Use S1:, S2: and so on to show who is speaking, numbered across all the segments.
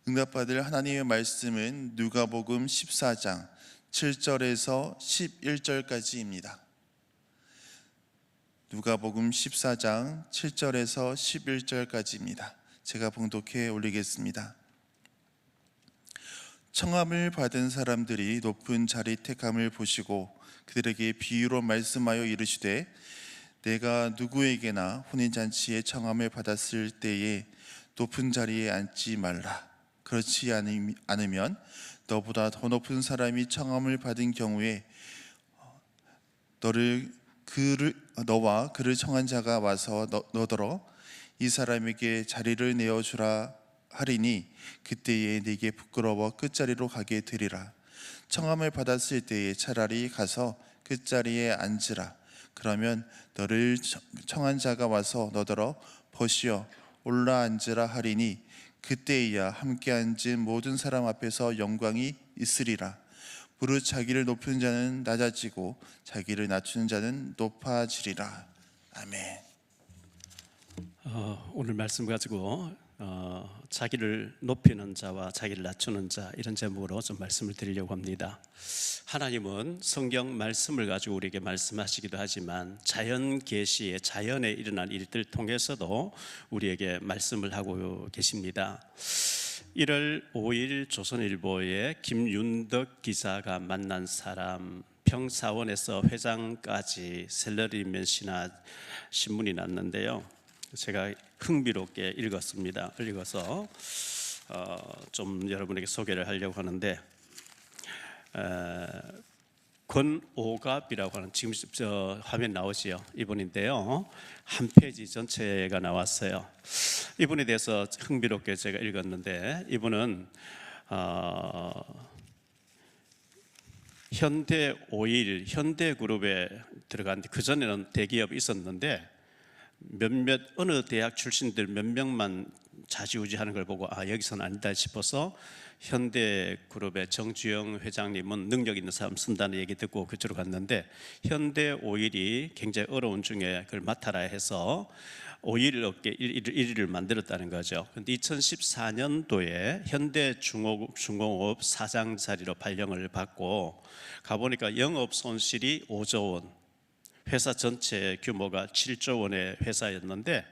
S1: 응답받을 하나님의 말씀은 누가복음 14장 7절에서 11절까지입니다. 누가복음 14장 7절에서 11절까지입니다. 제가 봉독해 올리겠습니다. 청함을 받은 사람들이 높은 자리 택함을 보시고 그들에게 비유로 말씀하여 이르시되, 내가 누구에게나 혼인잔치에 청함을 받았을 때에 높은 자리에 앉지 말라. 그렇지 않으면 너보다 더 높은 사람이 청함을 받은 경우에 너와 그를 청한 자가 와서 너더러 이 사람에게 자리를 내어주라 하리니 그때에 네게 부끄러워 끝자리로 가게 되리라. 청함을 받았을 때에 차라리 가서 끝자리에 앉으라. 그러면 너를 청한 자가 와서 너더러 보시어 올라 앉으라 하리니 그때에야 함께 앉은 모든 사람 앞에서 영광이 있으리라. 무릇 자기를 높이는 자는 낮아지고 자기를 낮추는 자는 높아지리라. 아멘.
S2: 오늘 말씀 가지고 자기를 높이는 자와 자기를 낮추는 자, 이런 제목으로 좀 말씀을 드리려고 합니다. 하나님은 성경 말씀을 가지고 우리에게 말씀하시기도 하지만 자연 계시에 자연에 일어난 일들 통해서도 우리에게 말씀을 하고 계십니다. 1월 5일 조선일보에 김윤덕 기자가 만난 사람, 평사원에서 회장까지 셀러리맨시나 신문이 났는데요. 제가 흥미롭게 읽었습니다. 읽어서 좀 여러분에게 소개를 하려고 하는데, 권오갑이라고 하는, 지금 저 화면 나오지요? 이분인데요. 한 페이지 전체가 나왔어요. 이분에 대해서 흥미롭게 제가 읽었는데, 이분은 현대오일, 현대그룹에 들어갔는데, 그전에는 대기업이 있었는데 어느 대학 출신들 몇 명만 좌지우지하는 걸 보고 여기서는 아니다 싶어서 현대그룹의 정주영 회장님은 능력 있는 사람 쓴다는 얘기 듣고 그쪽으로 갔는데, 현대오일이 굉장히 어려운 중에 그걸 맡아라 해서 오일 업계 1위를 만들었다는 거죠. 그런데 2014년도에 현대중공업 사장 자리로 발령을 받고 가보니까 영업 손실이 5조 원, 회사 전체 규모가 7조 원의 회사였는데,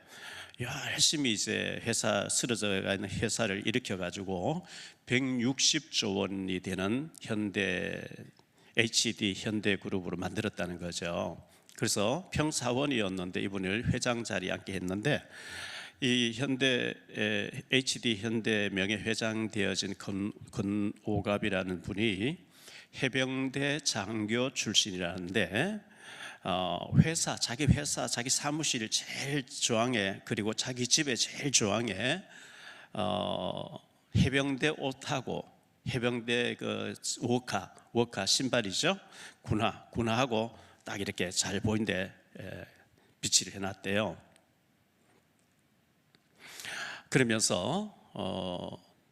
S2: 열심히 이제 회사 쓰러져 있는 회사를 일으켜 가지고 160조 원이 되는 HD 현대그룹으로 만들었다는 거죠. 그래서 평사원이었는데 이분을 회장 자리에 앉게 했는데, 이 HD 현대 명예회장 되어진 권오갑이라는 분이 해병대 장교 출신이라는데, 자기 회사, 자기 사무실 제일 조항에, 그리고 자기 집에 제일 조항에 해병대 옷하고 해병대 그 워카 신발이죠, 군화하고 딱 이렇게 잘 보이는데 비치를 해놨대요. 그러면서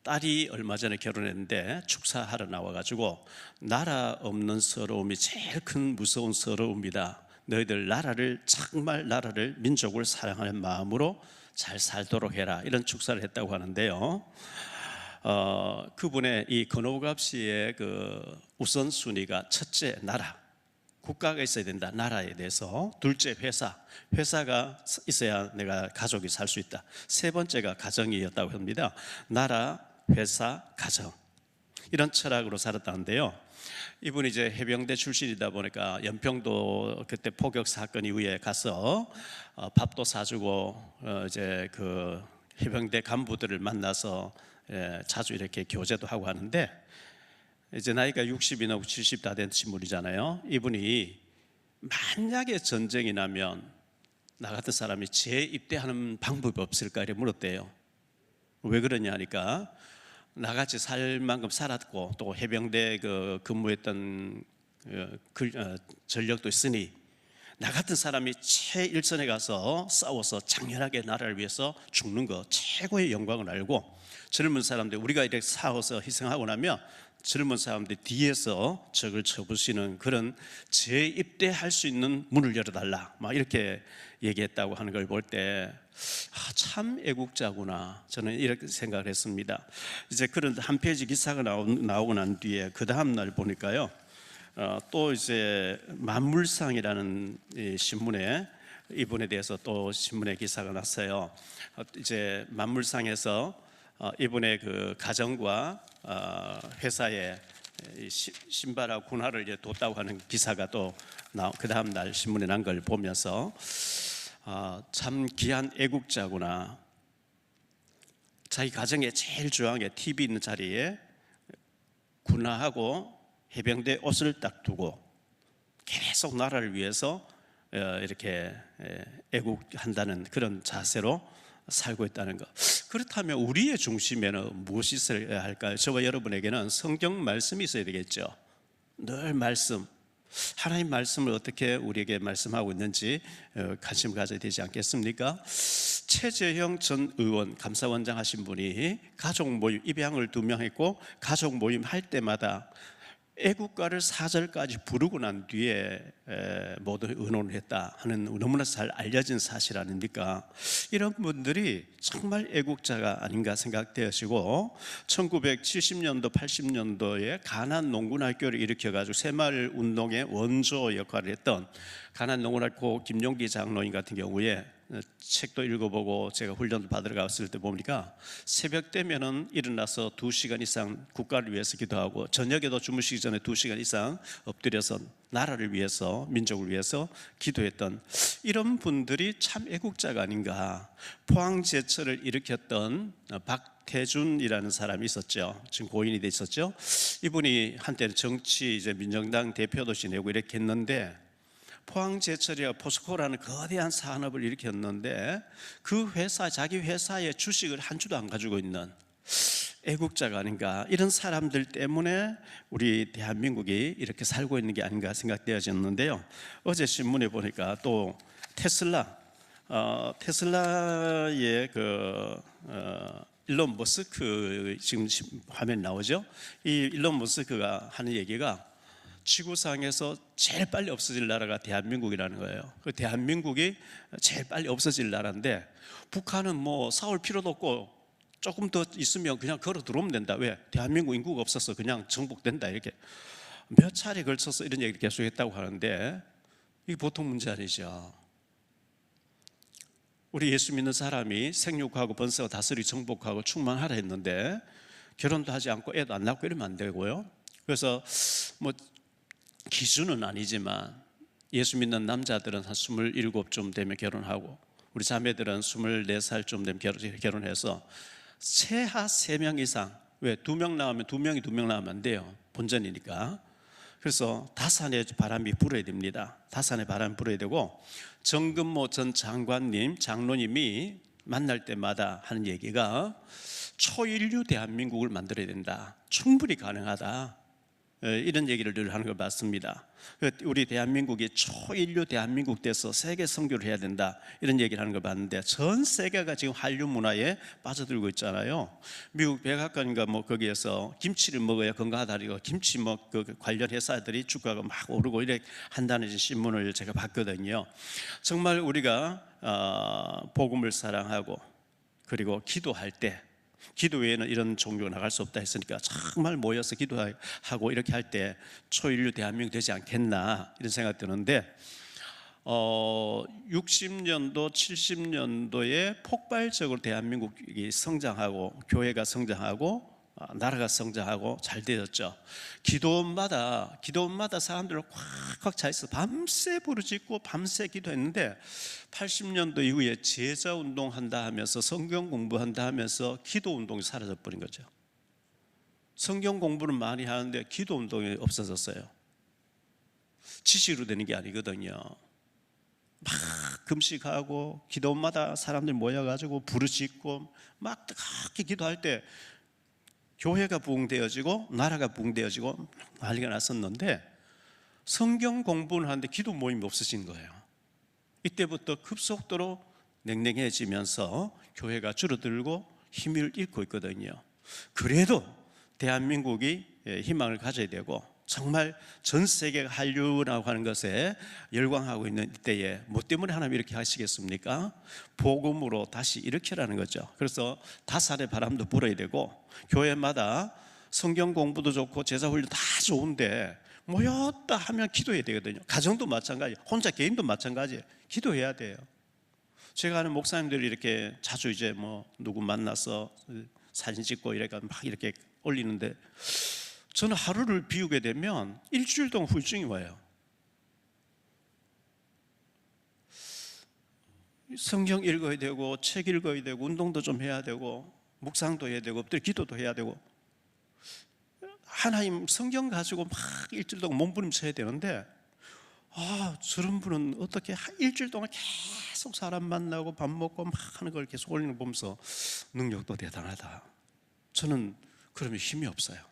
S2: 딸이 얼마 전에 결혼했는데 축사하러 나와가지고, 나라 없는 서러움이 제일 큰 무서운 서러움이다. 너희들 정말 나라를, 민족을 사랑하는 마음으로 잘 살도록 해라. 이런 축사를 했다고 하는데요. 그분의 이 권오갑 씨의 그 우선순위가, 첫째 나라, 국가가 있어야 된다, 나라에 대해서. 둘째 회사가 있어야 내가 가족이 살 수 있다. 세 번째가 가정이었다고 합니다. 나라, 회사, 가정, 이런 철학으로 살았다는데요. 이분이 이제 해병대 출신이다 보니까 연평도 그때 포격 사건 이후에 가서 밥도 사주고 이제 그 해병대 간부들을 만나서 자주 이렇게 교제도 하고 하는데, 이제 나이가 60이나 70 다 된 친구이잖아요. 이분이 만약에 전쟁이 나면 나 같은 사람이 재입대하는 방법이 없을까 이렇게 물었대요. 왜 그러냐 하니까, 나같이 살 만큼 살았고 또 해병대 근무했던 전력도 있으니, 나 같은 사람이 최일선에 가서 싸워서 장렬하게 나라를 위해서 죽는 거 최고의 영광을 알고, 젊은 사람들, 우리가 이렇게 싸워서 희생하고 나면 젊은 사람들 뒤에서 적을 쳐부시는 그런 재입대할 수 있는 문을 열어달라, 막 이렇게 얘기했다고 하는 걸 볼 때 참 애국자구나, 저는 이렇게 생각을 했습니다. 이제 그런 한 페이지 기사가 나오고 난 뒤에 그 다음 날 보니까요, 또 이제 만물상이라는 이 신문에 이분에 대해서 또 신문에 기사가 났어요. 이제 만물상에서 이분의 그 가정과 회사에 신발하고 군화를 이제 뒀다고 하는 기사가 또 그 다음 날 신문에 난 걸 보면서 참 귀한 애국자구나. 자기 가정에 제일 중요하게 TV 있는 자리에 군화하고 해병대 옷을 딱 두고 계속 나라를 위해서 이렇게 애국한다는 그런 자세로 살고 있다는 것. 그렇다면 우리의 중심에는 무엇이 있어야 할까요? 저와 여러분에게는 성경 말씀이 있어야 되겠죠. 늘 말씀, 하나님 말씀을 어떻게 우리에게 말씀하고 있는지 관심을 가져야 되지 않겠습니까? 최재형 전 의원 감사원장 하신 분이 가족 모임, 입양을 2명 했고 가족 모임 할 때마다 애국가를 4절까지 부르고 난 뒤에 모두 의논을 했다 하는 너무나 잘 알려진 사실 아닙니까? 이런 분들이 정말 애국자가 아닌가 생각되어지고 1970년도 80년도에 가난 농군학교를 일으켜가지고 새마을 운동의 원조 역할을 했던 가난 농군학교 김용기 장로님 같은 경우에 책도 읽어보고 제가 훈련도 받으러 갔을 때 보니까 새벽 되면은 일어나서 2시간 이상 국가를 위해서 기도하고 저녁에도 주무시기 전에 2시간 이상 엎드려서 나라를 위해서 민족을 위해서 기도했던 이런 분들이 참 애국자가 아닌가. 포항제철을 일으켰던 박태준이라는 사람이 있었죠. 지금 고인이 돼 있었죠. 이분이 한때는 정치 이제 민정당 대표도 지내고 이렇게 했는데 포항제철이와 포스코라는 거대한 산업을 일으켰는데 그 회사, 자기 회사의 주식을 한 주도 안 가지고 있는 애국자가 아닌가. 이런 사람들 때문에 우리 대한민국이 이렇게 살고 있는 게 아닌가 생각되어졌는데요. 어제 신문에 보니까 또 테슬라의 일론 머스크 지금 화면 나오죠. 이 일론 머스크가 하는 얘기가 지구상에서 제일 빨리 없어질 나라가 대한민국이라는 거예요. 그 대한민국이 제일 빨리 없어질 나라인데 북한은 뭐 싸울 필요도 없고 조금 더 있으면 그냥 걸어 들어오면 된다. 왜? 대한민국 인구가 없어서 그냥 정복된다. 이렇게 몇 차례 걸쳐서 이런 얘기를 계속했다고 하는데 이게 보통 문제 아니죠. 우리 예수 믿는 사람이 생육하고 번성하고 다스리 정복하고 충만하라 했는데 결혼도 하지 않고 애도 안 낳고 이러면 안 되고요. 그래서 뭐 기준은 아니지만 예수 믿는 남자들은 한 27쯤 되면 결혼하고 우리 자매들은 24살쯤 되면 결혼해서 최하 3명 이상, 왜 2명 나오면 2명 나오면 안 돼요. 본전이니까. 그래서 다산의 바람이 불어야 됩니다. 다산의 바람이 불어야 되고 정금모 전 장로님이 만날 때마다 하는 얘기가 초인류 대한민국을 만들어야 된다. 충분히 가능하다. 이런 얘기를 늘 하는 걸 봤습니다. 우리 대한민국이 초인류 대한민국 돼서 세계 선교를 해야 된다. 이런 얘기를 하는 걸 봤는데 전 세계가 지금 한류 문화에 빠져들고 있잖아요. 미국 백악관인가 뭐 거기에서 김치를 먹어야 건강하다고 김치 그 관련 회사들이 주가가 막 오르고 이렇게 한다는 신문을 제가 봤거든요. 정말 우리가 복음을 사랑하고 그리고 기도할 때 기도 외에는 이런 종교가 나갈 수 없다 했으니까 정말 모여서 기도하고 이렇게 할 때 초인류 대한민국 되지 않겠나 이런 생각 드는데 60년도 70년도에 폭발적으로 대한민국이 성장하고 교회가 성장하고 나라가 성장하고 잘 되었죠. 기도원마다 사람들을 꽉꽉 차 있어 밤새 부르짖고 밤새 기도했는데 80년도 이후에 제자운동 한다 하면서 성경 공부한다 하면서 기도운동이 사라져버린 거죠. 성경 공부는 많이 하는데 기도운동이 없어졌어요. 지시로 되는 게 아니거든요. 막 금식하고 기도원마다 사람들 모여가지고 부르짖고 막 뜨겁게 기도할 때 교회가 부흥되어지고 나라가 부흥되어지고 난리가 났었는데 성경 공부는 하는데 기도 모임이 없어진 거예요. 이때부터 급속도로 냉랭해지면서 교회가 줄어들고 힘을 잃고 있거든요. 그래도 대한민국이 희망을 가져야 되고 정말 전 세계가 한류라고 하는 것에 열광하고 있는 이때에 뭐 때문에 하나님 이렇게 하시겠습니까? 복음으로 다시 일으키라는 거죠. 그래서 다살의 바람도 불어야 되고, 교회마다 성경 공부도 좋고 제자 훈련 다 좋은데 모였다 하면 기도해야 되거든요. 가정도 마찬가지, 혼자 개인도 마찬가지, 기도해야 돼요. 제가 아는 목사님들이 이렇게 자주 이제 뭐 누구 만나서 사진 찍고 이래가 막 이렇게 올리는데, 저는 하루를 비우게 되면 일주일 동안 후유증이 와요. 성경 읽어야 되고, 책 읽어야 되고, 운동도 좀 해야 되고, 묵상도 해야 되고, 또 기도도 해야 되고, 하나님 성경 가지고 막 일주일 동안 몸부림쳐야 되는데, 저런 분은 어떻게 일주일 동안 계속 사람 만나고 밥 먹고 막 하는 걸 계속 올리는 거 보면서 능력도 대단하다. 저는 그러면 힘이 없어요.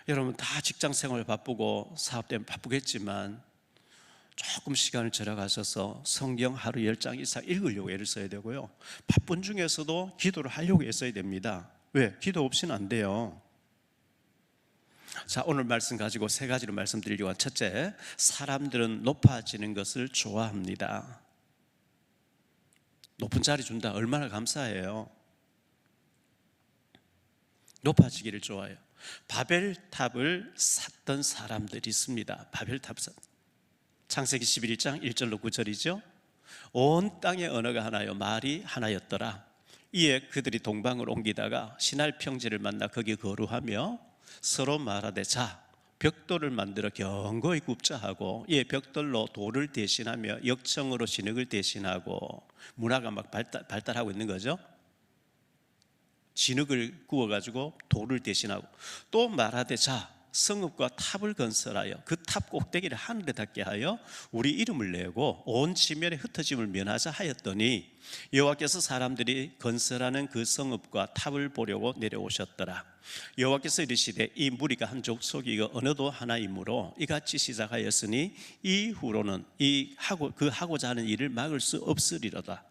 S2: 여러분 다 직장 생활 바쁘고 사업 때문에 바쁘겠지만 조금 시간을 절약하셔서 성경 하루 10장 이상 읽으려고 애를 써야 되고요, 바쁜 중에서도 기도를 하려고 애써야 됩니다. 왜? 기도 없이는 안 돼요. 자, 오늘 말씀 가지고 세 가지로 말씀드리려고 합니다. 첫째, 사람들은 높아지는 것을 좋아합니다. 높은 자리 준다, 얼마나 감사해요. 높아지기를 좋아해요. 바벨탑을 샀던 사람들이 있습니다. 바벨탑 창세기 11장 1절로 9절이죠. 온 땅의 언어가 하나요, 말이 하나였더라. 이에 그들이 동방을 옮기다가 시날 평지를 만나 거기 거루하며 서로 말하되, 자, 벽돌을 만들어 견고히 굽자 하고, 이에 벽돌로 돌을 대신하며 역청으로 진흙을 대신하고, 문화가 막 발달하고 있는 거죠. 진흙을 구워가지고 돌을 대신하고, 또 말하되, 자, 성읍과 탑을 건설하여 그 탑 꼭대기를 하늘에 닿게 하여 우리 이름을 내고 온 지면에 흩어짐을 면하자 하였더니, 여호와께서 사람들이 건설하는 그 성읍과 탑을 보려고 내려오셨더라. 여호와께서 이르시되, 이 무리가 한 족속이 이거 어느도 하나이므로 이같이 시작하였으니 이후로는 그 하고자 하는 일을 막을 수 없으리로다.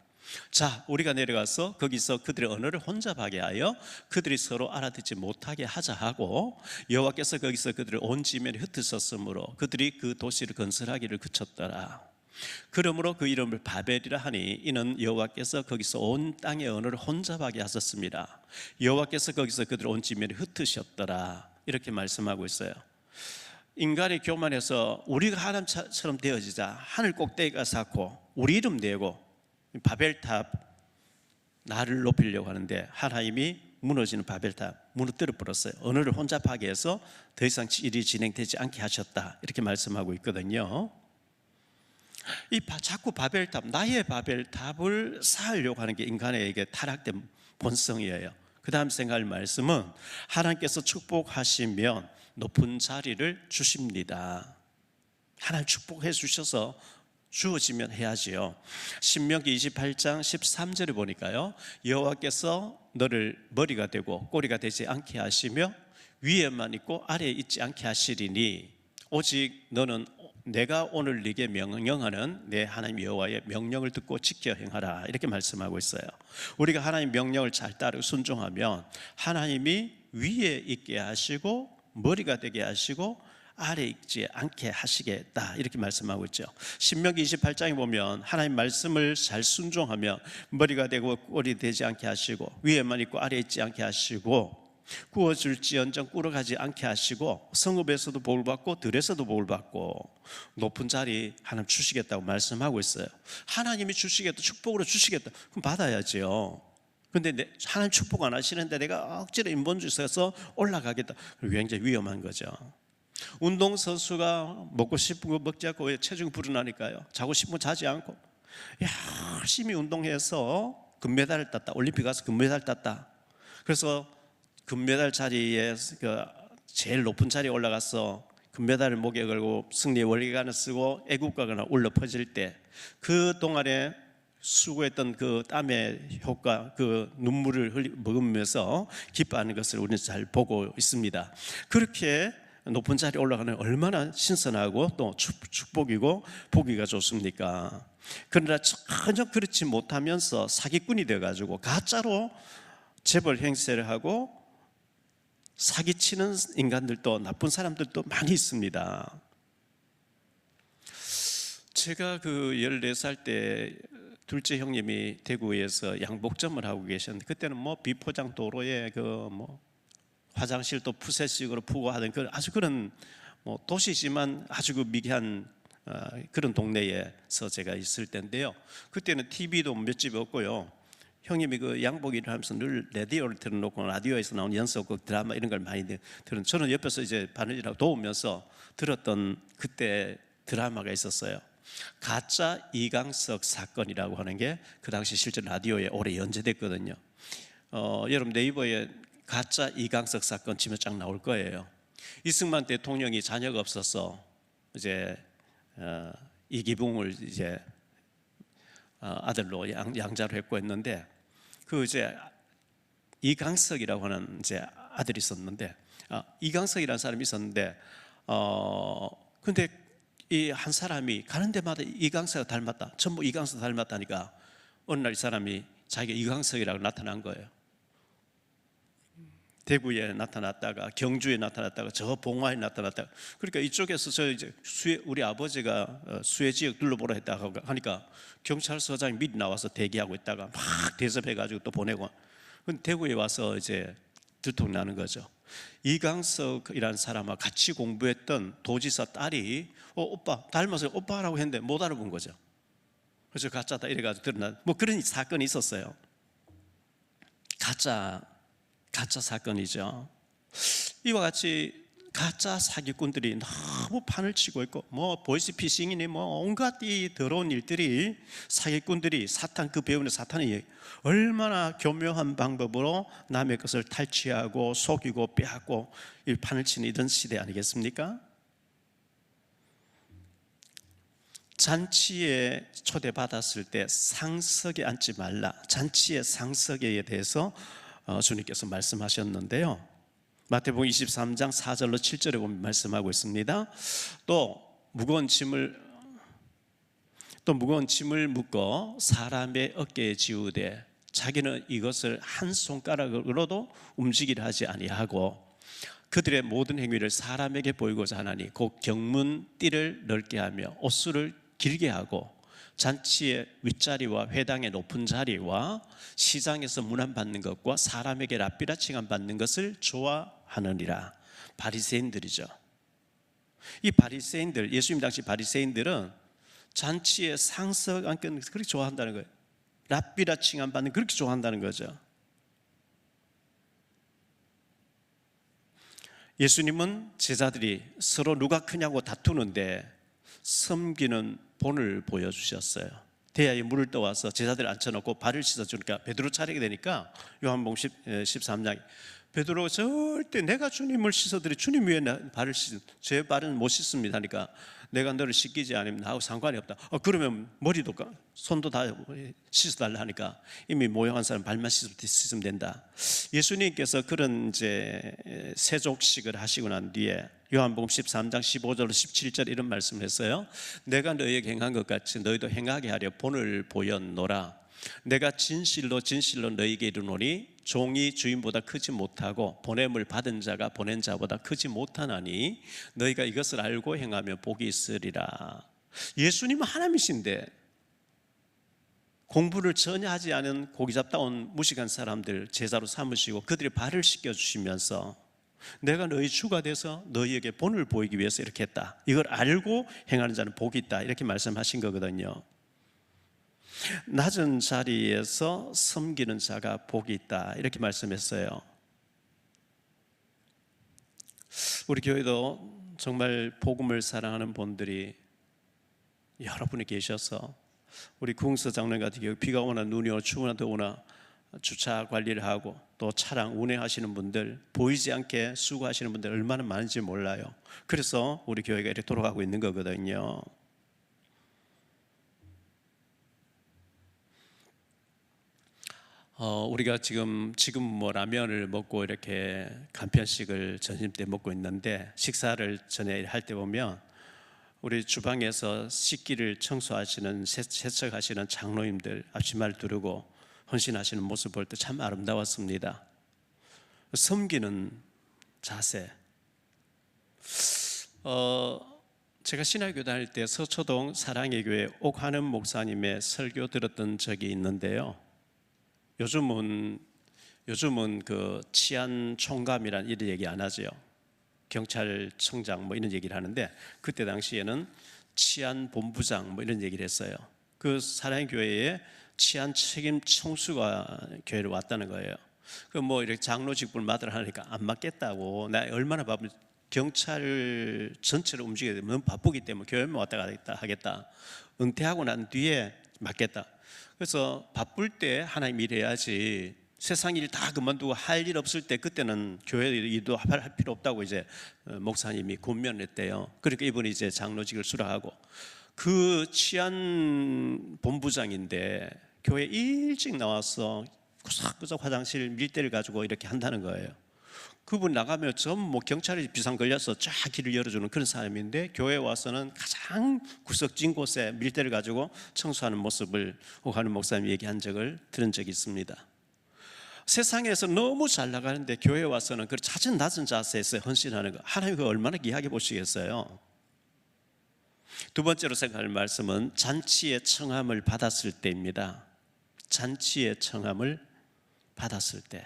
S2: 자, 우리가 내려가서 거기서 그들의 언어를 혼잡하게 하여 그들이 서로 알아듣지 못하게 하자 하고, 여호와께서 거기서 그들을 온 지면에 흩으셨으므로 그들이 그 도시를 건설하기를 그쳤더라. 그러므로 그 이름을 바벨이라 하니, 이는 여호와께서 거기서 온 땅의 언어를 혼잡하게 하셨습니다. 여호와께서 거기서 그들을 온 지면에 흩으셨더라. 이렇게 말씀하고 있어요. 인간이 교만해서 우리가 하나님처럼 되어지자, 하늘 꼭대기가 쌓고 우리 이름 내고 바벨탑 나를 높이려고 하는데, 하나님이 무너지는 바벨탑 무너뜨려 버렸어요. 언어를 혼잡하게 해서 더 이상 일이 진행되지 않게 하셨다, 이렇게 말씀하고 있거든요. 이 자꾸 바벨탑, 나의 바벨탑을 쌓으려고 하는 게 인간에게 타락된 본성이에요. 그 다음 생각할 말씀은, 하나님께서 축복하시면 높은 자리를 주십니다. 하나님 축복해 주셔서 주어지면 해야지요. 신명기 28장 13절에 보니까요, 여호와께서 너를 머리가 되고 꼬리가 되지 않게 하시며 위에만 있고 아래에 있지 않게 하시리니, 오직 너는 내가 오늘 네게 명령하는 내 하나님 여호와의 명령을 듣고 지켜 행하라, 이렇게 말씀하고 있어요. 우리가 하나님 명령을 잘 따르고 순종하면 하나님이 위에 있게 하시고 머리가 되게 하시고 아래에 있지 않게 하시겠다, 이렇게 말씀하고 있죠. 신명기 28장에 보면 하나님 말씀을 잘 순종하며 머리가 되고 꼬리 되지 않게 하시고 위에만 있고 아래에 있지 않게 하시고 구워줄지언정 꿇어가지 않게 하시고 성읍에서도 복을 받고 들에서도 복을 받고 높은 자리 하나님 주시겠다고 말씀하고 있어요. 하나님이 주시겠다, 축복으로 주시겠다, 그럼 받아야죠. 근데 하나님 축복 안 하시는데 내가 억지로 인본주의 써서 올라가겠다, 굉장히 위험한 거죠. 운동선수가 먹고 싶은 거 먹지 않고 체중이 불어나니까요, 자고 싶은 거 자지 않고 열심히 운동해서 금메달을 땄다, 올림픽 가서 금메달 땄다. 그래서 금메달 자리에 제일 높은 자리에 올라가서 금메달을 목에 걸고 승리의 월계관을 쓰고 애국가가 울려 퍼질 때, 그 동안에 수고했던 그 땀의 효과, 그 눈물을 먹으면서 기뻐하는 것을 우리는 잘 보고 있습니다. 그렇게 높은 자리에 올라가는 얼마나 신선하고 또 축복이고 보기가 좋습니까? 그러나 전혀 그렇지 못하면서 사기꾼이 되어가지고 가짜로 재벌 행세를 하고 사기치는 인간들도 나쁜 사람들도 많이 있습니다. 제가 그 14살 때 둘째 형님이 대구에서 양복점을 하고 계셨는데, 그때는 뭐 비포장 도로에 그 뭐 화장실도 푸세식으로 푸고 하던 그 아주 그런 뭐 도시지만 아주 그 미개한 그런 동네에서 제가 있을 때인데요. 그때는 TV도 몇 집 없고요. 형님이 그 양복 일을 하면서 늘 라디오를 틀어놓고 라디오에서 나온 연속극 드라마 이런 걸 많이 들은, 저는 옆에서 이제 바느질하고 도우면서 들었던 그때 드라마가 있었어요. 가짜 이강석 사건이라고 하는 게 그 당시 실제 라디오에 오래 연재됐거든요. 여러분 네이버에 가짜 이강석 사건 치면 쫙 나올 거예요. 이승만 대통령이 자녀가 없어서 이제 이기붕을 이제 아들로 양자로 했고 했는데, 그 이제 이강석이라고 하는 이제 아들이 있었는데, 이강석이라는 사람이 있었는데, 근데 이 한 사람이 가는 데마다 이강석을 닮았다, 전부 이강석 닮았다니까 어느 날 이 사람이 자기가 이강석이라고 나타난 거예요. 대구에 나타났다가 경주에 나타났다가 저 봉화에 나타났다가, 그러니까 이쪽에서 저 이제 우리 아버지가 수해 지역 둘러보러 했다고 하니까 경찰서장이 미리 나와서 대기하고 있다가 막 대접해가지고 또 보내고, 근데 대구에 와서 이제 들통나는 거죠. 이강석이라는 사람과 같이 공부했던 도지사 딸이 오빠 닮아서 오빠라고 했는데 못 알아본 거죠. 그래서 가짜다 이래가지고 드러난 뭐 그런 사건이 있었어요. 가짜 사건이죠. 이와 같이 가짜 사기꾼들이 너무 판을 치고 있고, 뭐 보이스피싱이니 뭐 온갖 이 더러운 일들이, 사기꾼들이 사탄, 그 배우는 사탄이 얼마나 교묘한 방법으로 남의 것을 탈취하고 속이고 빼앗고 이 판을 치는 이런 시대 아니겠습니까? 잔치에 초대받았을 때 상석에 앉지 말라, 잔치의 상석에 대해서 주님께서 말씀하셨는데요. 마태복음 23장 4절로 7절에 보면 말씀하고 있습니다. 또 무거운 짐을 묶어 사람의 어깨에 지우되 자기는 이것을 한 손가락으로도 움직이려 하지 아니하고 그들의 모든 행위를 사람에게 보이고자 하나니 곧 경문 띠를 넓게 하며 옷수를 길게 하고 잔치의 윗자리와 회당의 높은 자리와 시장에서 문안받는 것과 사람에게 랍비라 칭함 받는 것을 좋아하느니라. 바리새인들이죠. 이 바리새인들, 예수님 당시 바리새인들은 잔치에 상석 앉는 것을 그렇게 좋아한다는 거예요. 랍비라 칭함 받는 그렇게 좋아한다는 거죠. 예수님은 제자들이 서로 누가 크냐고 다투는데 섬기는 본을 보여주셨어요. 대야에 물을 떠와서 제자들 앉혀놓고 발을 씻어주니까 베드로 차례가 되니까 요한복음 13장 베드로 절대 내가 주님을 씻어드리 주님 위에 발을 씻은 제 발은 못 씻습니다 하니까 내가 너를 씻기지 않으면 나하고 상관이 없다. 그러면 머리도 손도 다 씻어달라 하니까 이미 모욕한 사람 발만 씻으면 된다. 예수님께서 그런 이제 세족식을 하시고 난 뒤에 요한복음 13장 15절 17절 이런 말씀을 했어요. 내가 너희에게 행한 것 같이 너희도 행하게 하려 본을 보였노라. 내가 진실로 너희에게 이르노니 종이 주인보다 크지 못하고 보냄을 받은 자가 보낸 자보다 크지 못하나니 너희가 이것을 알고 행하면 복이 있으리라. 예수님은 하나님이신데 공부를 전혀 하지 않은 고기 잡다 온 무식한 사람들 제자로 삼으시고 그들의 발을 씻겨주시면서 내가 너희 주가 돼서 너희에게 본을 보이기 위해서 이렇게 했다. 이걸 알고 행하는 자는 복이 있다. 이렇게 말씀하신 거거든요. 낮은 자리에서 섬기는 자가 복이 있다. 이렇게 말씀했어요. 우리 교회도 정말 복음을 사랑하는 분들이 여러분이 계셔서 우리 궁서 장로님 같은 경우 비가 오나 눈이 오나 추우나 더우나 주차 관리를 하고 또 차량 운행하시는 분들 보이지 않게 수고하시는 분들 얼마나 많은지 몰라요. 그래서 우리 교회가 이렇게 돌아가고 있는 거거든요. 우리가 지금 뭐 라면을 먹고 이렇게 간편식을 점심 때 먹고 있는데 식사를 전에 할 때 보면 우리 주방에서 식기를 청소하시는 세척하시는 장로님들 앞치마를 두르고 헌신하시는 모습 볼 때 참 아름다웠습니다. 섬기는 자세. 제가 신학교 다닐 때 서초동 사랑의 교회 옥하는 목사님의 설교 들었던 적이 있는데요. 요즘은 그 치안 총감이란 이런 얘기 안 하죠. 경찰청장 뭐 이런 얘기를 하는데, 그때 당시에는 치안 본부장 뭐 이런 얘기를 했어요. 그 사랑의 교회에 치안 책임 총수가 교회를 왔다는 거예요. 그 뭐 이렇게 장로 직분을 맡으라 하니까 안 맡겠다고, 나 얼마나 바쁜, 경찰 전체를 움직여야 되면 너무 바쁘기 때문에 교회만 왔다 갔다 하겠다, 은퇴하고 난 뒤에 맡겠다. 그래서 바쁠 때 하나님 일해야지, 세상 일 다 그만두고 할 일 없을 때 그때는 교회 일도 할 필요 없다고 이제 목사님이 권면했대요. 그러니까 이분이 이제 장로직을 수락하고, 그 치안 본부장인데 교회 일찍 나와서 구석구석 화장실 밀대를 가지고 이렇게 한다는 거예요. 그분 나가면 전부 뭐 경찰이 비상 걸려서 쫙 길을 열어주는 그런 사람인데, 교회에 와서는 가장 구석진 곳에 밀대를 가지고 청소하는 모습을 옥하는 목사님이 얘기한 적을 들은 적이 있습니다. 세상에서 너무 잘 나가는데 교회에 와서는 그 낮은 자세에서 헌신하는 거, 하나님 그거 얼마나 귀하게 보시겠어요. 두 번째로 생각할 말씀은 잔치의 청함을 받았을 때입니다. 잔치의 청함을 받았을 때,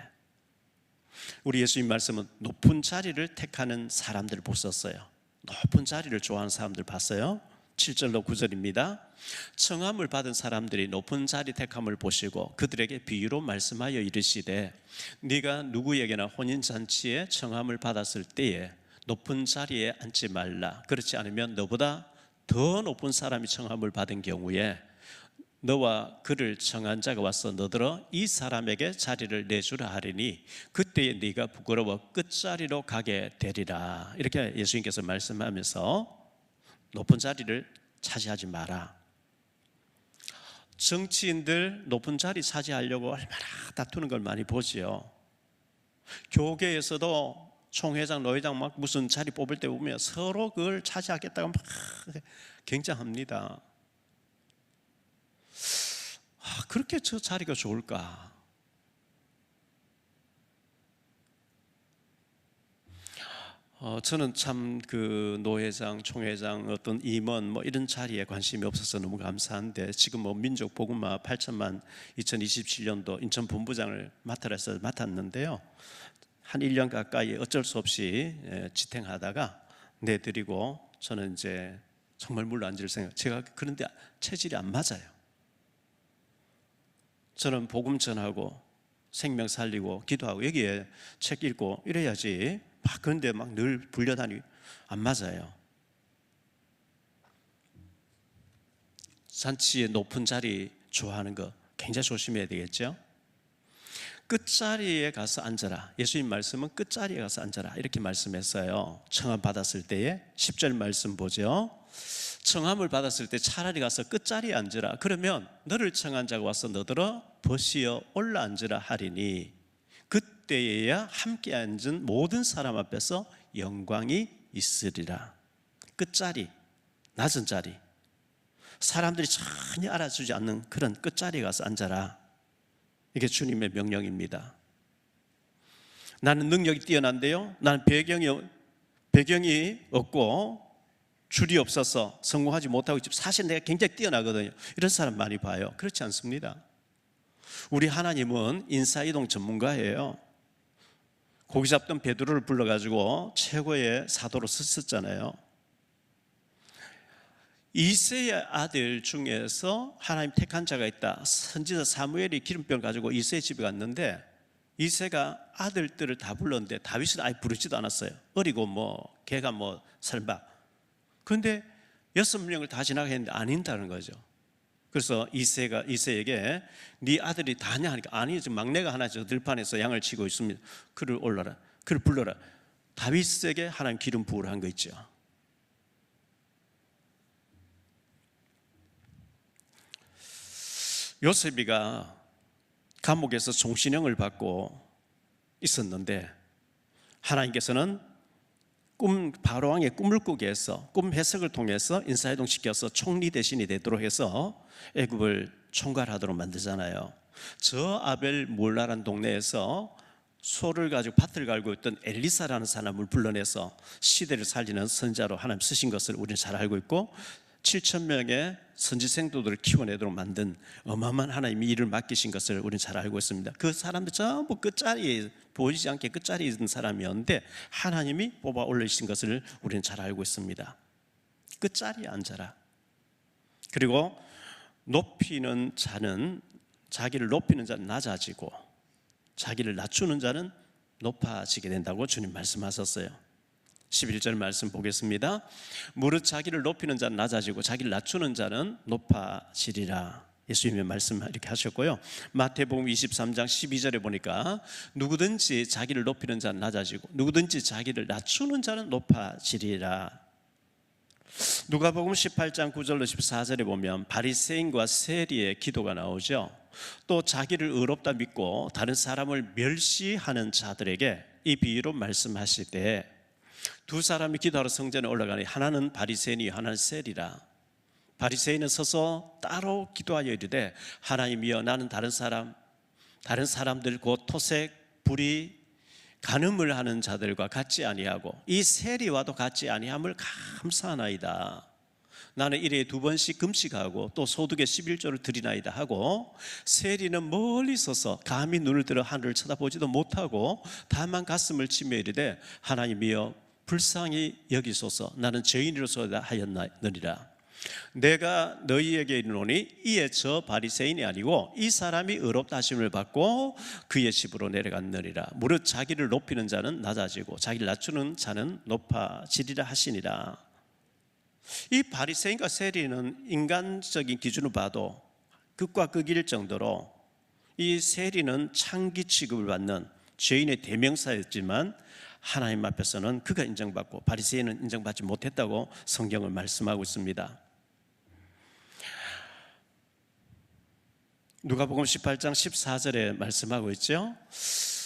S2: 우리 예수님 말씀은 높은 자리를 택하는 사람들을 보셨어요. 높은 자리를 좋아하는 사람들 봤어요. 7절로 9절입니다. 청함을 받은 사람들이 높은 자리 택함을 보시고 그들에게 비유로 말씀하여 이르시되, 네가 누구에게나 혼인잔치에 청함을 받았을 때에 높은 자리에 앉지 말라. 그렇지 않으면 너보다 더 높은 사람이 청함을 받은 경우에 너와 그를 청한 자가 와서 너더러 이 사람에게 자리를 내주라 하리니 그때에 네가 부끄러워 끝자리로 가게 되리라. 이렇게 예수님께서 말씀하면서 높은 자리를 차지하지 마라. 정치인들 높은 자리 차지하려고 얼마나 다투는 걸 많이 보지요. 교계에서도 총회장, 노회장 막 무슨 자리 뽑을 때 보면 서로 그걸 차지하겠다고 막 굉장합니다. 그렇게 저 자리가 좋을까? 저는 참 그 노회장, 총회장, 어떤 임원 뭐 이런 자리에 관심이 없어서 너무 감사한데, 지금 뭐 민족 복음화 8천만 2027년도 인천 본부장을 맡으라 해서 맡았는데요. 한 1년 가까이 어쩔 수 없이 지탱하다가 내드리고, 저는 이제 정말 물러앉을 생각. 제가 그런데 체질이 안 맞아요. 저는 복음 전하고 생명 살리고 기도하고 여기에 책 읽고 이래야지, 막 그런데 막 늘 불려다니고 안 맞아요. 잔치의 높은 자리 좋아하는 거 굉장히 조심해야 되겠죠. 끝자리에 가서 앉아라. 예수님 말씀은 끝자리에 가서 앉아라 이렇게 말씀했어요. 청함 받았을 때에 10절 말씀 보죠. 청함을 받았을 때 차라리 가서 끝자리에 앉으라. 그러면 너를 청한 자가 와서 너더러 벗이어 올라 앉으라 하리니 그때에야 함께 앉은 모든 사람 앞에서 영광이 있으리라. 끝자리, 낮은 자리, 사람들이 전혀 알아주지 않는 그런 끝자리에 가서 앉아라. 이게 주님의 명령입니다. 나는 능력이 뛰어난데요, 나는 배경이 없고 줄이 없어서 성공하지 못하고 있지만 사실 내가 굉장히 뛰어나거든요. 이런 사람 많이 봐요. 그렇지 않습니다. 우리 하나님은 인사이동 전문가예요. 고기 잡던 베드로를 불러가지고 최고의 사도로 썼잖아요. 이새의 아들 중에서 하나님 택한 자가 있다. 선지자 사무엘이 기름병을 가지고 이새의 집에 갔는데 이새가 아들들을 다 불렀는데 다윗은 아예 부르지도 않았어요. 어리고 뭐 걔가 뭐 설마. 그런데 6명을 다 지나가는데 아닌다는 거죠. 그래서 이새에게 네 아들이 다냐 하니까 아니, 지금 막내가 하나 저 들판에서 양을 치고 있습니다. 그를 올라라, 그를 불러라. 다윗에게 하나님 기름 부으라 한 거 있죠. 요셉이가 감옥에서 종신형을 받고 있었는데 하나님께서는 바로왕의 꿈을 꾸게 해서 꿈 해석을 통해서 인사이동시켜서 총리 대신이 되도록 해서 애굽을 총괄하도록 만들잖아요. 저 아벨 몰라라는 동네에서 소를 가지고 밭을 갈고 있던 엘리사라는 사람을 불러내서 시대를 살리는 선자로 하나님 쓰신 것을 우리는 잘 알고 있고, 7천 명의 선지 생도들을 키워내도록 만든 어마어마한 하나님이 일을 맡기신 것을 우리는 잘 알고 있습니다. 그 사람들 전부 끝자리에, 보이지 않게 끝자리에 있는 사람이었는데 하나님이 뽑아 올리신 것을 우리는 잘 알고 있습니다. 끝자리에 앉아라. 그리고 높이는 자는, 자기를 높이는 자는 낮아지고 자기를 낮추는 자는 높아지게 된다고 주님 말씀하셨어요. 11절 말씀 보겠습니다. 무릇 자기를 높이는 자는 낮아지고 자기를 낮추는 자는 높아지리라. 예수님의 말씀 이렇게 하셨고요. 마태복음 23장 12절에 보니까 누구든지 자기를 높이는 자는 낮아지고 누구든지 자기를 낮추는 자는 높아지리라. 누가복음 18장 9절로 14절에 보면 바리새인과 세리의 기도가 나오죠. 또 자기를 의롭다 믿고 다른 사람을 멸시하는 자들에게 이 비유로 말씀하실 때 두 사람이 기도하러 성전에 올라가니 하나는 바리새인이 하나는 세리라. 바리새인은 서서 따로 기도하여 이르되 하나님이여 나는 다른 사람들 곧 토색, 불의, 간음을 하는 자들과 같지 아니하고 이 세리와도 같지 아니함을 감사하나이다. 나는 일에 2번씩 금식하고 또 소득의 11조를 드리나이다 하고, 세리는 멀리 서서 감히 눈을 들어 하늘을 쳐다보지도 못하고 다만 가슴을 치며 이르되 하나님이여 불쌍히 여기소서 나는 죄인으로서 하였느니라. 내가 너희에게 이르노니 이에 저 바리새인이 아니고 이 사람이 의롭다 하심을 받고 그의 집으로 내려갔느니라. 무릇 자기를 높이는 자는 낮아지고 자기를 낮추는 자는 높아지리라 하시니라. 이 바리새인과 세리는 인간적인 기준으로 봐도 극과 극일 정도로 이 세리는 창기 취급을 받는 죄인의 대명사였지만 하나님 앞에서는 그가 인정받고 바리새인은 인정받지 못했다고 성경을 말씀하고 있습니다. 누가복음 18장 14절에 말씀하고 있죠.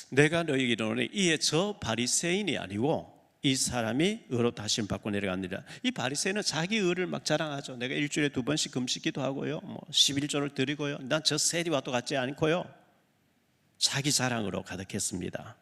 S2: 내가 너희에게 이르노니 이에 저 바리새인이 아니고 이 사람이 의롭다 하심 받고 내려갑니다. 이 바리새인은 자기 의를 막 자랑하죠. 내가 일주일에 2번씩 금식기도 하고요, 11조를 드리고요, 난 저 세리와도 같지 않고요. 자기 자랑으로 가득했습니다.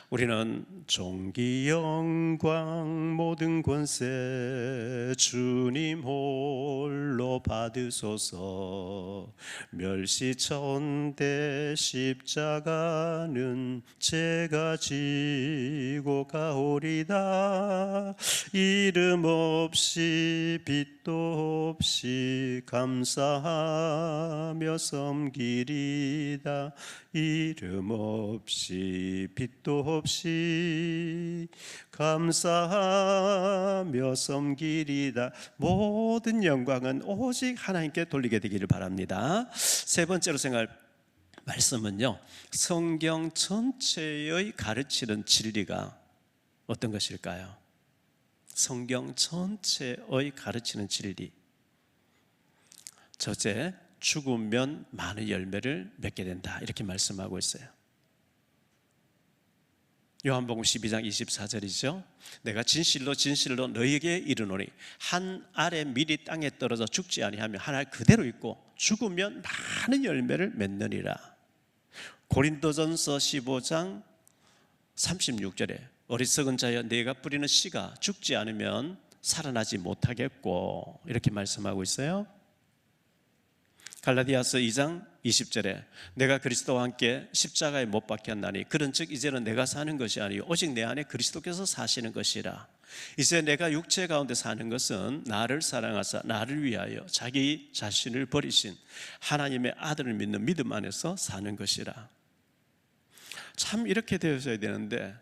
S2: 우리는 존귀 영광 모든 권세 주님 홀로 받으소서. 멸시천대 십자가는 제가 지고 가오리다. 이름 없이 빛도 없이 감사하며 섬기리다. 이름 없이 빛도 없이 감사하며 섬기리다. 모든 영광은 오직 하나님께 돌리게 되기를 바랍니다. 세 번째로 생각할 말씀은요, 성경 전체의 가르치는 진리가 어떤 것일까요? 성경 전체의 가르치는 진리. 첫째, 죽으면 많은 열매를 맺게 된다, 이렇게 말씀하고 있어요. 요한복음 12장 24절이죠. 내가 진실로 진실로 너희에게 이르노니 한 알의 밀이 땅에 떨어져 죽지 아니하면 한 알 그대로 있고 죽으면 많은 열매를 맺느니라. 고린도전서 15장 36절에 어리석은 자여 네가 뿌리는 씨가 죽지 않으면 살아나지 못하겠고, 이렇게 말씀하고 있어요. 갈라디아서 2장 20절에 내가 그리스도와 함께 십자가에 못 박혔나니 그런즉 이제는 내가 사는 것이 아니요 오직 내 안에 그리스도께서 사시는 것이라. 이제 내가 육체 가운데 사는 것은 나를 사랑하사 나를 위하여 자기 자신을 버리신 하나님의 아들을 믿는 믿음 안에서 사는 것이라. 참 이렇게 되어져야 되는데,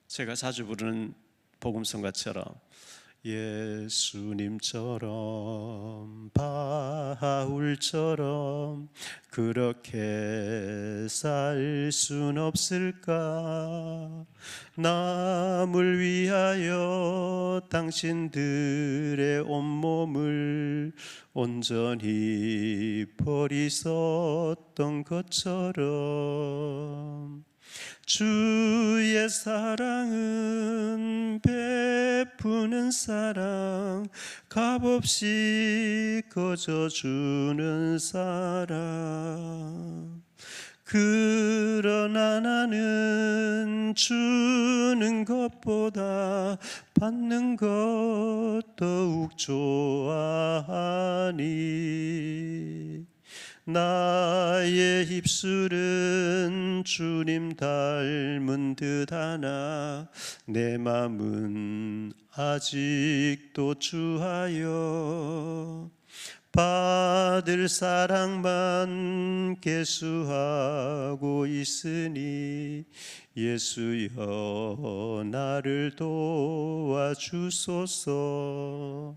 S2: 제가 자주 부르는 복음성가처럼 예수님처럼 바울처럼 그렇게 살 순 없을까? 남을 위하여 당신들의 온몸을 온전히 버리셨던 것처럼 주의 사랑은 베푸는 사랑, 값없이 거저주는 사랑. 그러나 나는 주는 것보다 받는 것 더욱 좋아하니 나의 입술은 주님 닮은 듯하나 내 맘은 아직도 주하여 받을 사랑만 계수하고 있으니 예수여 나를 도와주소서.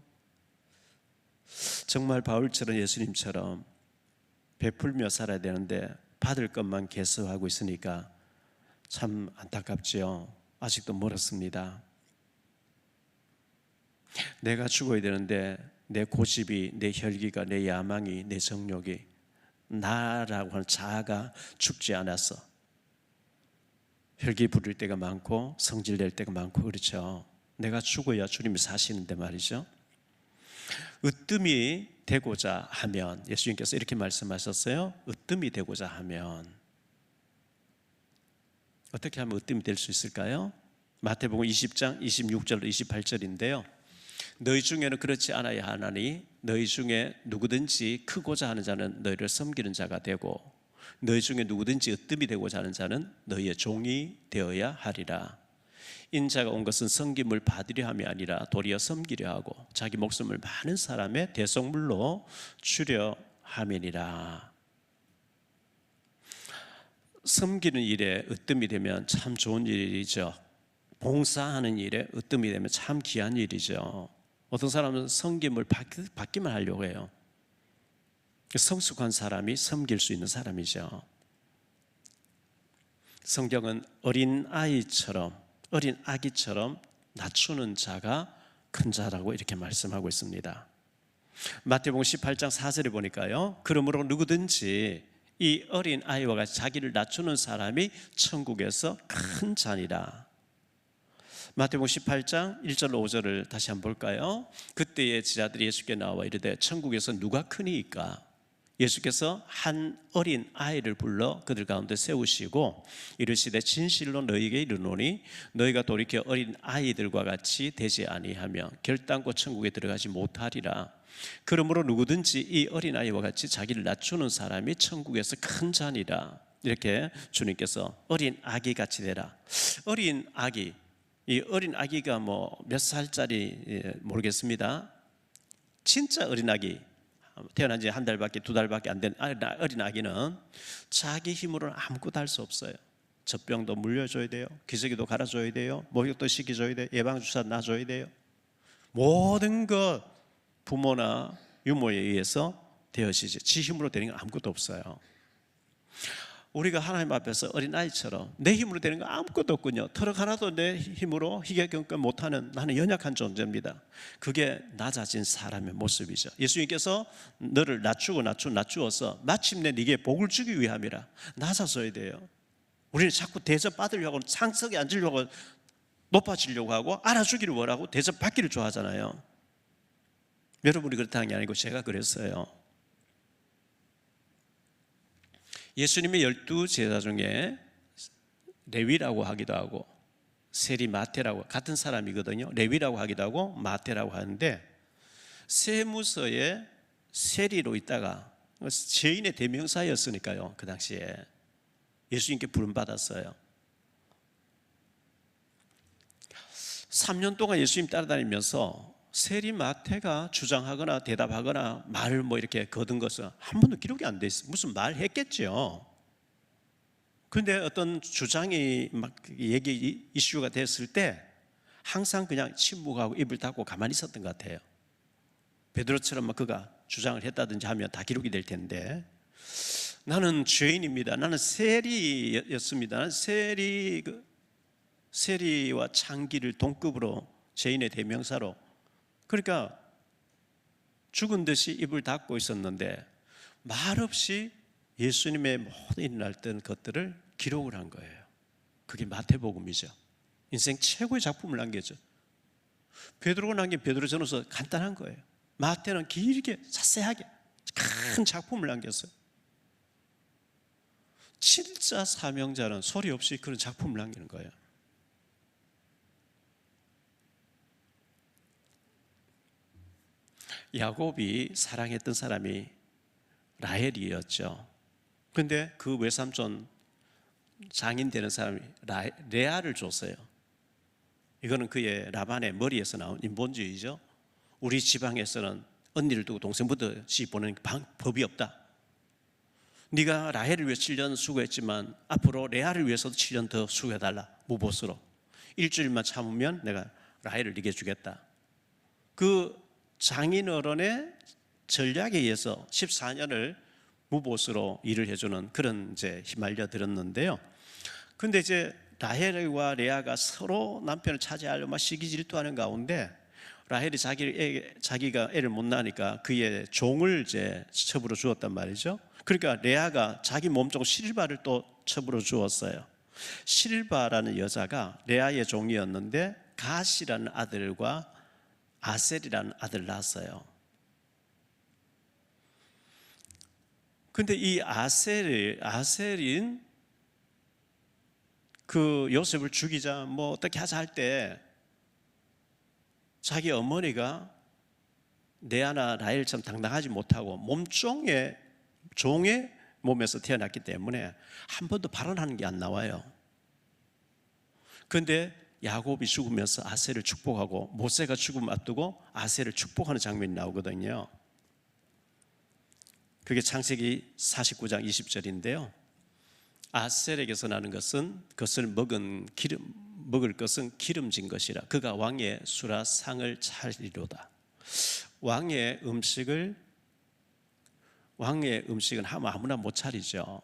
S2: 정말 바울처럼 예수님처럼 베풀며 살아야 되는데 받을 것만 계수하고 있으니까 참 안타깝지요. 아직도 멀었습니다. 내가 죽어야 되는데 내 고집이, 내 혈기가, 내 야망이, 내 정욕이, 나라고 하는 자아가 죽지 않아서 혈기 부릴 때가 많고 성질낼 때가 많고 그렇죠. 내가 죽어야 주님이 사시는데 말이죠. 으뜸이 되고자 하면, 예수님께서 이렇게 말씀하셨어요. 으뜸이 되고자 하면 어떻게 하면 으뜸이 될 수 있을까요? 마태복음 20장 26절 28절인데요. 너희 중에는 그렇지 않아야 하나니 너희 중에 누구든지 크고자 하는 자는 너희를 섬기는 자가 되고 너희 중에 누구든지 으뜸이 되고자 하는 자는 너희의 종이 되어야 하리라. 인자가 온 것은 섬김을 받으려 함이 아니라 도리어 섬기려 하고 자기 목숨을 많은 사람의 대속물로 주려 함이니라. 섬기는 일에 으뜸이 되면 참 좋은 일이죠. 봉사하는 일에 으뜸이 되면 참 귀한 일이죠. 어떤 사람은 섬김을 받기만 하려고 해요. 성숙한 사람이 섬길 수 있는 사람이죠. 성경은 어린 아기처럼 낮추는 자가 큰 자라고 이렇게 말씀하고 있습니다. 마태복음 18장 4절에 보니까요. 그러므로 누구든지 이 어린 아이와 같이 자기를 낮추는 사람이 천국에서 큰 자니라. 마태복음 18장 1절 5절을 다시 한번 볼까요? 그때의 제자들이 예수께 나와 이르되 천국에서 누가 크니이까? 예수께서 한 어린 아이를 불러 그들 가운데 세우시고 이르시되 진실로 너희에게 이르노니 너희가 돌이켜 어린 아이들과 같이 되지 아니하면 결단코 천국에 들어가지 못하리라. 그러므로 누구든지 이 어린 아이와 같이 자기를 낮추는 사람이 천국에서 큰 자니라. 이렇게 주님께서 어린 아기 같이 되라. 어린 아기, 이 어린 아기가 뭐 몇 살짜리 모르겠습니다. 진짜 어린 아기, 태어난 지 한 달밖에 두 달밖에 안 된 어린 아기는 자기 힘으로는 아무것도 할 수 없어요. 젖병도 물려줘야 돼요. 기저귀도 갈아줘야 돼요. 목욕도 시켜줘야 돼요. 예방주사 놔줘야 돼요. 모든 것 부모나 유모에 의해서 되어지지. 지 힘으로 되는 건 아무것도 없어요. 우리가 하나님 앞에서 어린아이처럼 내 힘으로 되는 거 아무것도 없군요. 털럭 하나도 내 힘으로 희귀경건 못하는 나는 연약한 존재입니다. 그게 낮아진 사람의 모습이죠. 예수님께서 너를 낮추어서 마침내 네게 복을 주기 위함이라. 낮아져야 돼요. 우리는 자꾸 대접받으려고 상석에 앉으려고 높아지려고 하고 알아주기를 원하고 대접받기를 좋아하잖아요. 여러분이 그렇다는 게 아니고 제가 그랬어요. 예수님의 12제자 중에 레위라고 하기도 하고 세리 마태라고 같은 사람이거든요. 레위라고 하기도 하고 마태라고 하는데 세무서에 세리로 있다가 죄인의 대명사였으니까요. 그 당시에 예수님께 부름받았어요. 3년 동안 예수님 따라다니면서 세리 마태가 주장하거나 대답하거나 말을 뭐 이렇게 거둔 것은 한 번도 기록이 안 돼 있어요. 무슨 말 했겠죠. 그런데 어떤 주장이 막 얘기 이슈가 됐을 때 항상 그냥 침묵하고 입을 닫고 가만히 있었던 것 같아요. 베드로처럼 막 그가 주장을 했다든지 하면 다 기록이 될 텐데 나는 죄인입니다. 나는 세리였습니다. 나는 세리와 창기를 동급으로 죄인의 대명사로 그러니까 죽은 듯이 입을 닫고 있었는데 말없이 예수님의 모든 일어났던 것들을 기록을 한 거예요. 그게 마태복음이죠. 인생 최고의 작품을 남겼죠. 베드로가 남긴 베드로전서 간단한 거예요. 마태는 길게 자세하게 큰 작품을 남겼어요. 진짜 사명자는 소리 없이 그런 작품을 남기는 거예요. 야곱이 사랑했던 사람이 라헬이었죠. 근데 그 외삼촌 장인 되는 사람이 레아를 줬어요. 이거는 그의 라반의 머리에서 나온 인본주의죠. 우리 지방에서는 언니를 두고 동생부터 시집 보내는 법이 없다. 네가 라헬을 위해 7년 수고했지만 앞으로 레아를 위해서도 7년 더 수고해달라. 무보수로. 일주일만 참으면 내가 라헬을 네게 주겠다. 그 장인 어른의 전략에 의해서 14년을 무보수로 일을 해주는 그런 이제 휘말려 들었는데요. 근데 이제 라헬과 레아가 서로 남편을 차지하려고 막 시기 질투하는 가운데 라헬이 자기가 애를 못 낳으니까 그의 종을 이제 첩으로 주었단 말이죠. 그러니까 레아가 자기 몸종 실바를 또 첩으로 주었어요. 실바라는 여자가 레아의 종이었는데 갓이라는 아들과 아셀이라는 아들을 낳았어요. 근데 이 아셀인 그 요셉을 죽이자 뭐 어떻게 하자 할 때 자기 어머니가 레아나 라헬처럼 당당하지 못하고 종의 몸에서 태어났기 때문에 한 번도 발언하는 게 안 나와요. 그런데 야곱이 죽으면서 아셀을 축복하고 모세가 죽음을 앞두고 아셀을 축복하는 장면이 나오거든요. 그게 창세기 49장 20절인데요. 아셀에게서 나는 것은 그것을 먹을 것은 기름진 것이라 그가 왕의 수라 상을 차리로다. 왕의 음식은 하면 아무나 못 차리죠.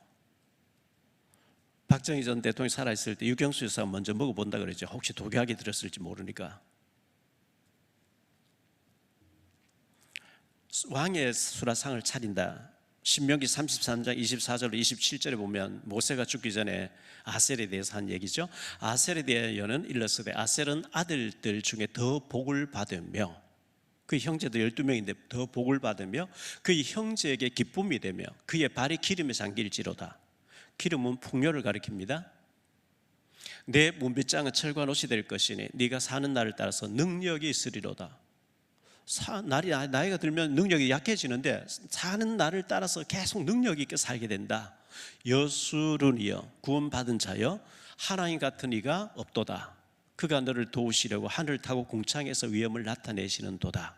S2: 박정희 전 대통령이 살아있을 때 유경수 여사가 먼저 먹어본다 그랬죠. 혹시 독약이 들었을지 모르니까. 왕의 수라상을 차린다. 신명기 33장 24절로 27절에 보면 모세가 죽기 전에 아셀에 대해서 한 얘기죠. 아셀에 대하여는 일렀으되 아셀은 아들들 중에 더 복을 받으며 그 형제도 12명인데 더 복을 받으며 그의 형제에게 기쁨이 되며 그의 발이 기름에 잠길지로다. 기름은 풍요를 가리킵니다. 내 문빗장은 철과 옷이 될 것이니 네가 사는 날을 따라서 능력이 있으리로다. 나이가 들면 능력이 약해지는데 사는 날을 따라서 계속 능력 있게 살게 된다. 여수run이여 구원받은 자여 하나님 같은 이가 없도다. 그가 너를 도우시려고 하늘을 타고 궁창에서 위엄을 나타내시는 도다.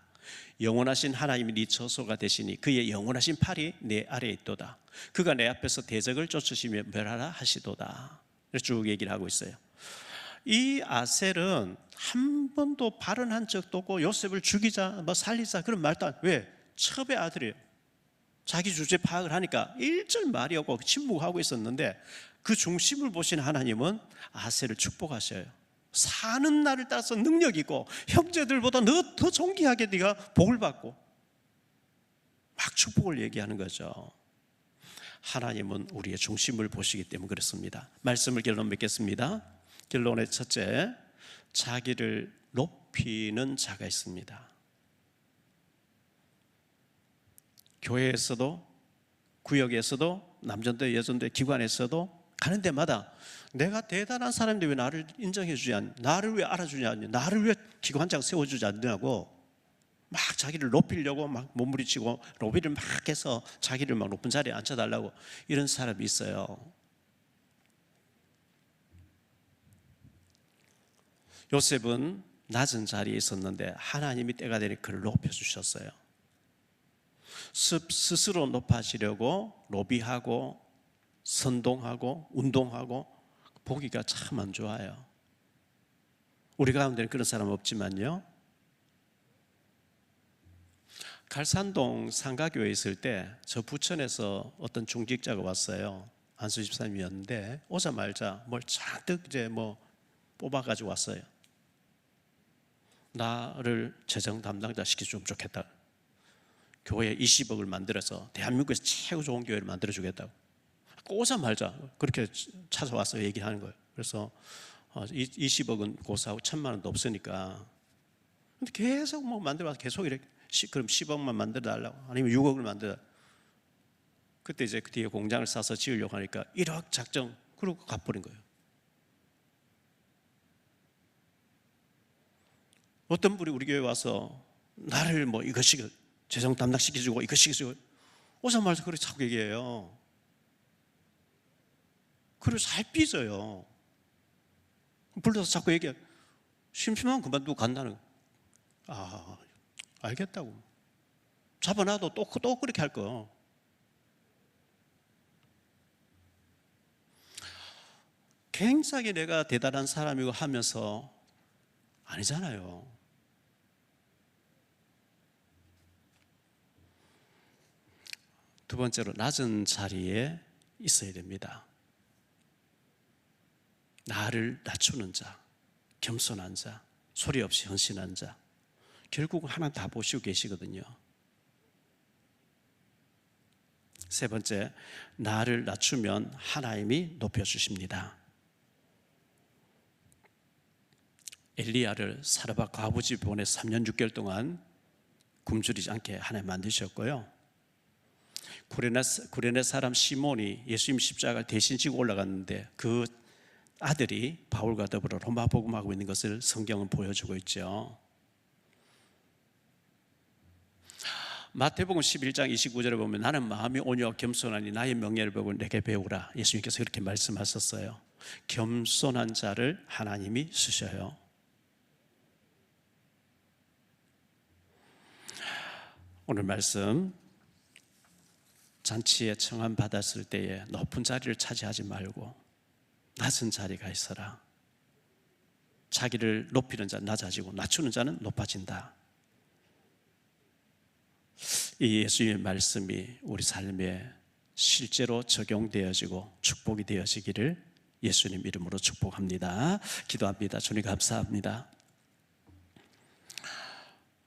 S2: 영원하신 하나님이 네 처소가 되시니 그의 영원하신 팔이 내 아래에 있도다. 그가 내 앞에서 대적을 쫓으시며 멸하라 하시도다. 쭉 얘기를 하고 있어요. 이 아셀은 한 번도 발언한 적도 없고 요셉을 죽이자 뭐 살리자 그런 말도 안. 왜? 첩의 아들이에요. 자기 주제 파악을 하니까 일절 말이 없고 침묵하고 있었는데 그 중심을 보신 하나님은 아셀을 축복하셔요. 사는 날을 따라서 능력 있고 형제들보다 너 더 존귀하게 네가 복을 받고 막 축복을 얘기하는 거죠. 하나님은 우리의 중심을 보시기 때문에 그렇습니다. 말씀을 결론 맺겠습니다. 결론의 첫째, 자기를 높이는 자가 있습니다. 교회에서도 구역에서도 남전대 여전대 기관에서도 가는 데마다 내가 대단한 사람인데 왜 나를 인정해 주지 않냐, 나를 왜 알아주지 않냐, 나를 왜 기관장 세워주지 않냐고 막 자기를 높이려고 막 몸부림치고 로비를 막 해서 자기를 막 높은 자리에 앉혀달라고 이런 사람이 있어요. 요셉은 낮은 자리에 있었는데 하나님이 때가 되니 그를 높여주셨어요. 스스로 높아지려고 로비하고 선동하고 운동하고 보기가 참 안 좋아요. 우리 가운데는 그런 사람 없지만요. 갈산동 상가교회에 있을 때 저 부천에서 어떤 중직자가 왔어요. 안수 집사님이었는데 오자마자 뭘 잔뜩 이제 뭐 뽑아가지고 왔어요. 나를 재정 담당자 시켜주면 좋겠다. 교회 20억을 만들어서 대한민국에서 최고 좋은 교회를 만들어주겠다고. 오자마자 그렇게 찾아와서 얘기하는 거예요. 그래서 20억은 고사하고 1,000만 원도 없으니까. 근데 계속 뭐 만들어와서 계속 이렇게 그럼 10억만 만들어 달라고 아니면 6억을 만들어. 그때 이제 그 뒤에 공장을 사서 지으려고 하니까 1억 작정, 그러고 갚버린 거예요. 어떤 분이 우리 교회 와서 나를 뭐 이것이 재정 담당시켜주고 이거 시켜주고 오자마자 그렇게 자꾸 얘기해요. 그리고 잘 삐져요. 불러서 자꾸 얘기해. 심심하면 그만두고 간다는. 알겠다고. 잡아놔도 또 그렇게 할 거. 굉장히 내가 대단한 사람이고 하면서 아니잖아요. 두 번째로 낮은 자리에 있어야 됩니다. 나를 낮추는 자, 겸손한 자, 소리 없이 헌신한 자. 결국은 하나님 다 보시고 계시거든요. 세 번째, 나를 낮추면 하나님이 높여주십니다. 엘리야를 사르밧 과부지 보내 3년 6개월 동안 굶주리지 않게 하나님 만드셨고요. 구레네 사람 시몬이 예수님 십자가를 대신 지고 올라갔는데 그 아들이 바울과 더불어 로마 복음하고 있는 것을 성경은 보여주고 있죠. 마태복음 11장 29절에 보면 나는 마음이 온유하고 겸손하니 나의 명예를 보고 내게 배우라. 예수님께서 그렇게 말씀하셨어요. 겸손한 자를 하나님이 쓰셔요. 오늘 말씀, 잔치에 청함 받았을 때에 높은 자리를 차지하지 말고 낮은 자리가 있어라. 자기를 높이는 자는 낮아지고 낮추는 자는 높아진다. 이 예수님의 말씀이 우리 삶에 실제로 적용되어지고 축복이 되어지기를 예수님 이름으로 축복합니다. 기도합니다. 주님 감사합니다.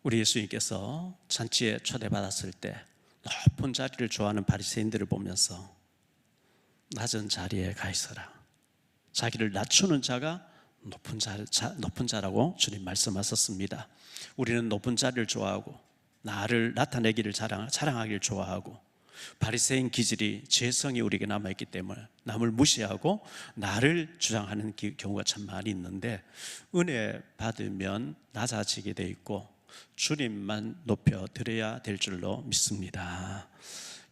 S2: 우리 예수님께서 잔치에 초대받았을 때 높은 자리를 좋아하는 바리새인들을 보면서 낮은 자리에 가 있어라. 자기를 낮추는 자가 높은 자라고 주님 말씀하셨습니다. 우리는 높은 자리를 좋아하고 나를 나타내기를 자랑하기를 좋아하고 바리새인 기질이 죄성이 우리에게 남아있기 때문에 남을 무시하고 나를 주장하는 경우가 참 많이 있는데 은혜 받으면 낮아지게 돼 있고 주님만 높여드려야 될 줄로 믿습니다.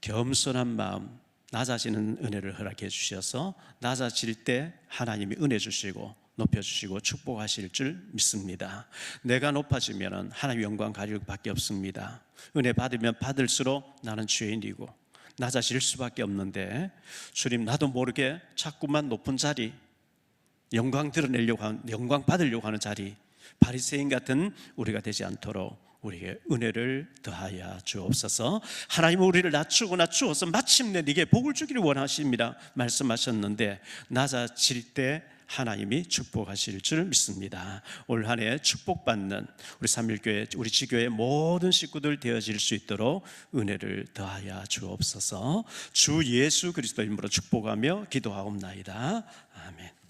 S2: 겸손한 마음, 낮아지는 은혜를 허락해 주셔서 낮아질 때 하나님이 은혜 주시고 높여주시고 축복하실 줄 믿습니다. 내가 높아지면 하나님 영광 가릴 밖에 없습니다. 은혜 받으면 받을수록 나는 죄인이고 낮아질 수밖에 없는데 주님 나도 모르게 자꾸만 높은 자리, 영광 드러내려고 하는, 영광 받으려고 하는 자리, 바리새인 같은 우리가 되지 않도록 우리에게 은혜를 더하여 주옵소서. 하나님은 우리를 낮추어서 마침내 네게 복을 주기를 원하십니다 말씀하셨는데 낮아질 때 하나님이 축복하실 줄 믿습니다. 올 한 해 축복받는 우리 삼일교회, 우리 지교회 모든 식구들 되어질 수 있도록 은혜를 더하여 주옵소서. 주 예수 그리스도 이름으로 축복하며 기도하옵나이다. 아멘.